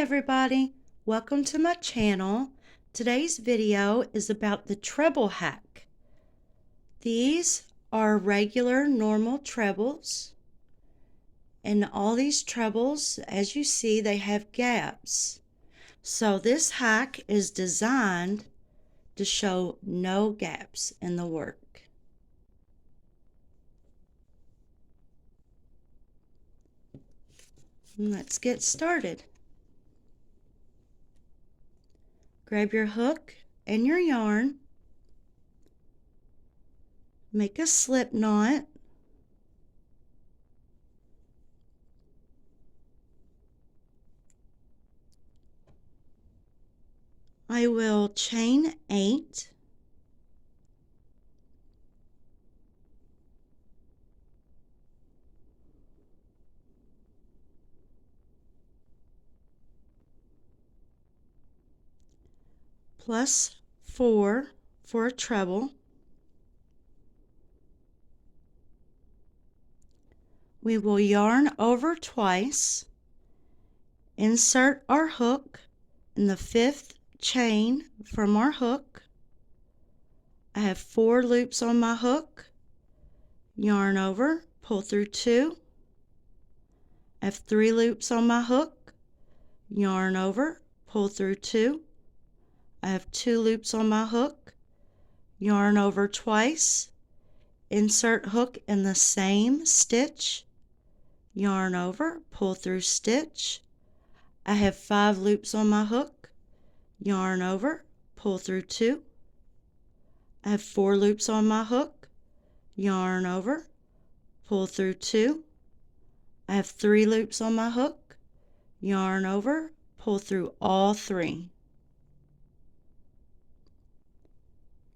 everybody, welcome to my channel. Today's video is about the treble hack. These are regular normal trebles, and all these trebles, as you see, they have gaps. So this hack is designed to show no gaps in the work. Let's get started. Grab your hook and your yarn. Make a slip knot. I will chain 8. Plus 4 for a treble. We will yarn over twice, insert our hook in the 5th chain from our hook. I have 4 loops on my hook, yarn over, pull through 2. I have 3 loops on my hook, yarn over, pull through 2. I have 2 loops on my hook, yarn over twice, insert hook in the same stitch, yarn over, pull through stitch. I have 5 loops on my hook, yarn over, pull through 2. I have 4 loops on my hook, yarn over, pull through 2. I have 3 loops on my hook, yarn over, pull through all 3.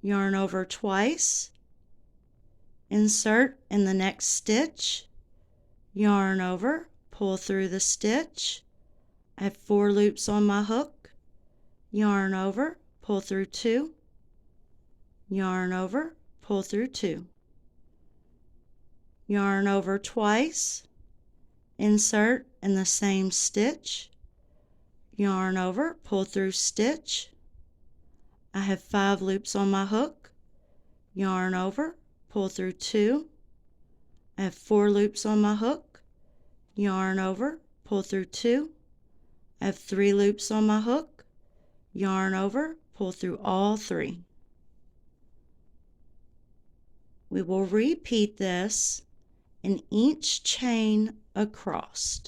Yarn over twice, insert in the next stitch, yarn over, pull through the stitch. I have 4 loops on my hook, yarn over, pull through 2, yarn over, pull through 2. Yarn over twice, insert in the same stitch, yarn over, pull through stitch. I have 5 loops on my hook, yarn over, pull through 2. I have 4 loops on my hook, yarn over, pull through 2. I have 3 loops on my hook, yarn over, pull through all 3. We will repeat this in each chain across.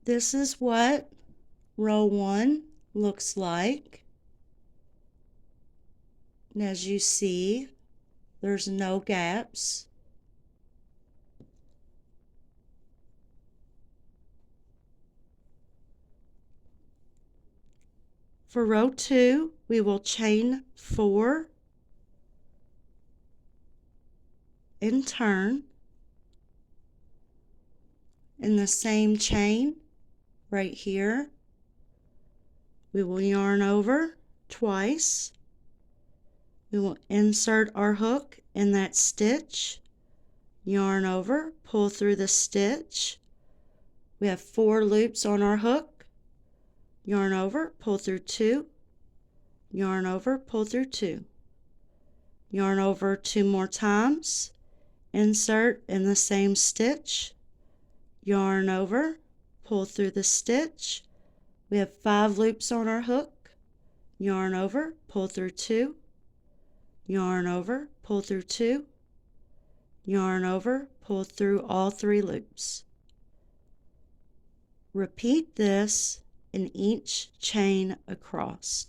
This is what row 1 looks like. And as you see, there's no gaps. For row 2, we will chain 4 and turn. In the same chain right here, we will yarn over twice. We will insert our hook in that stitch, yarn over, pull through the stitch. We have 4 loops on our hook, yarn over, pull through 2, yarn over, pull through 2, yarn over 2 more times, insert in the same stitch, yarn over, pull through the stitch. We have 5 loops on our hook, yarn over, pull through 2, yarn over, pull through 2, yarn over, pull through all 3 loops. Repeat this in each chain across.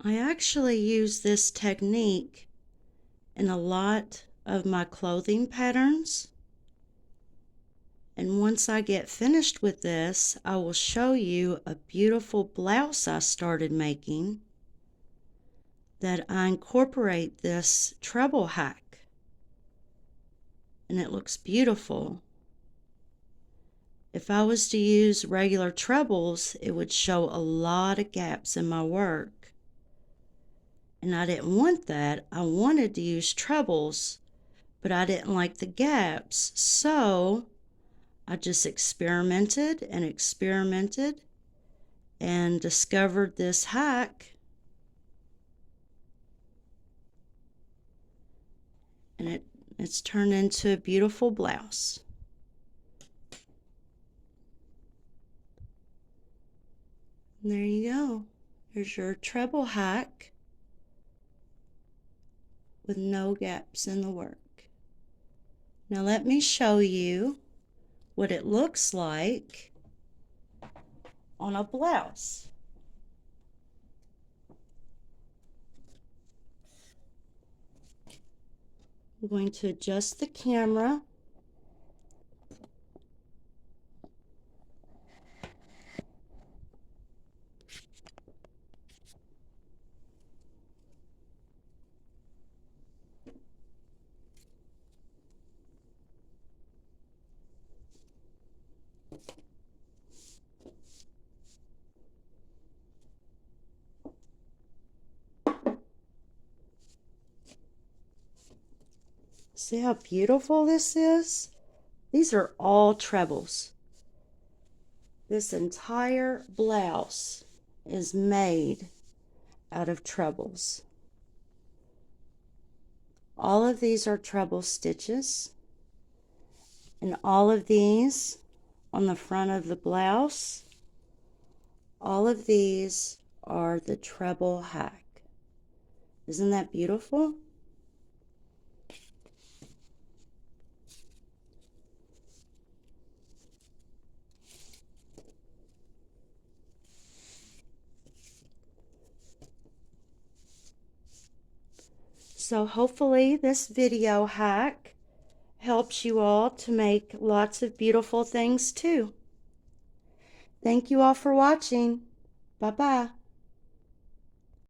I actually use this technique in a lot of my clothing patterns. And once I get finished with this, I will show you a beautiful blouse I started making that I incorporate this treble hack. And it looks beautiful. If I was to use regular trebles, it would show a lot of gaps in my work. And I didn't want that. I wanted to use trebles, but I didn't like the gaps. So I just experimented and experimented and discovered this hack. And it's turned into a beautiful blouse. And there you go. There's your treble hack with no gaps in the work. Now let me show you what it looks like on a blouse. I'm going to adjust the camera. See how beautiful this is? These are all trebles. This entire blouse is made out of trebles. All of these are treble stitches, and all of these on the front of the blouse, all of these are the treble hack. Isn't that beautiful? So hopefully this video hack helps you all to make lots of beautiful things too. Thank you all for watching. Bye-bye.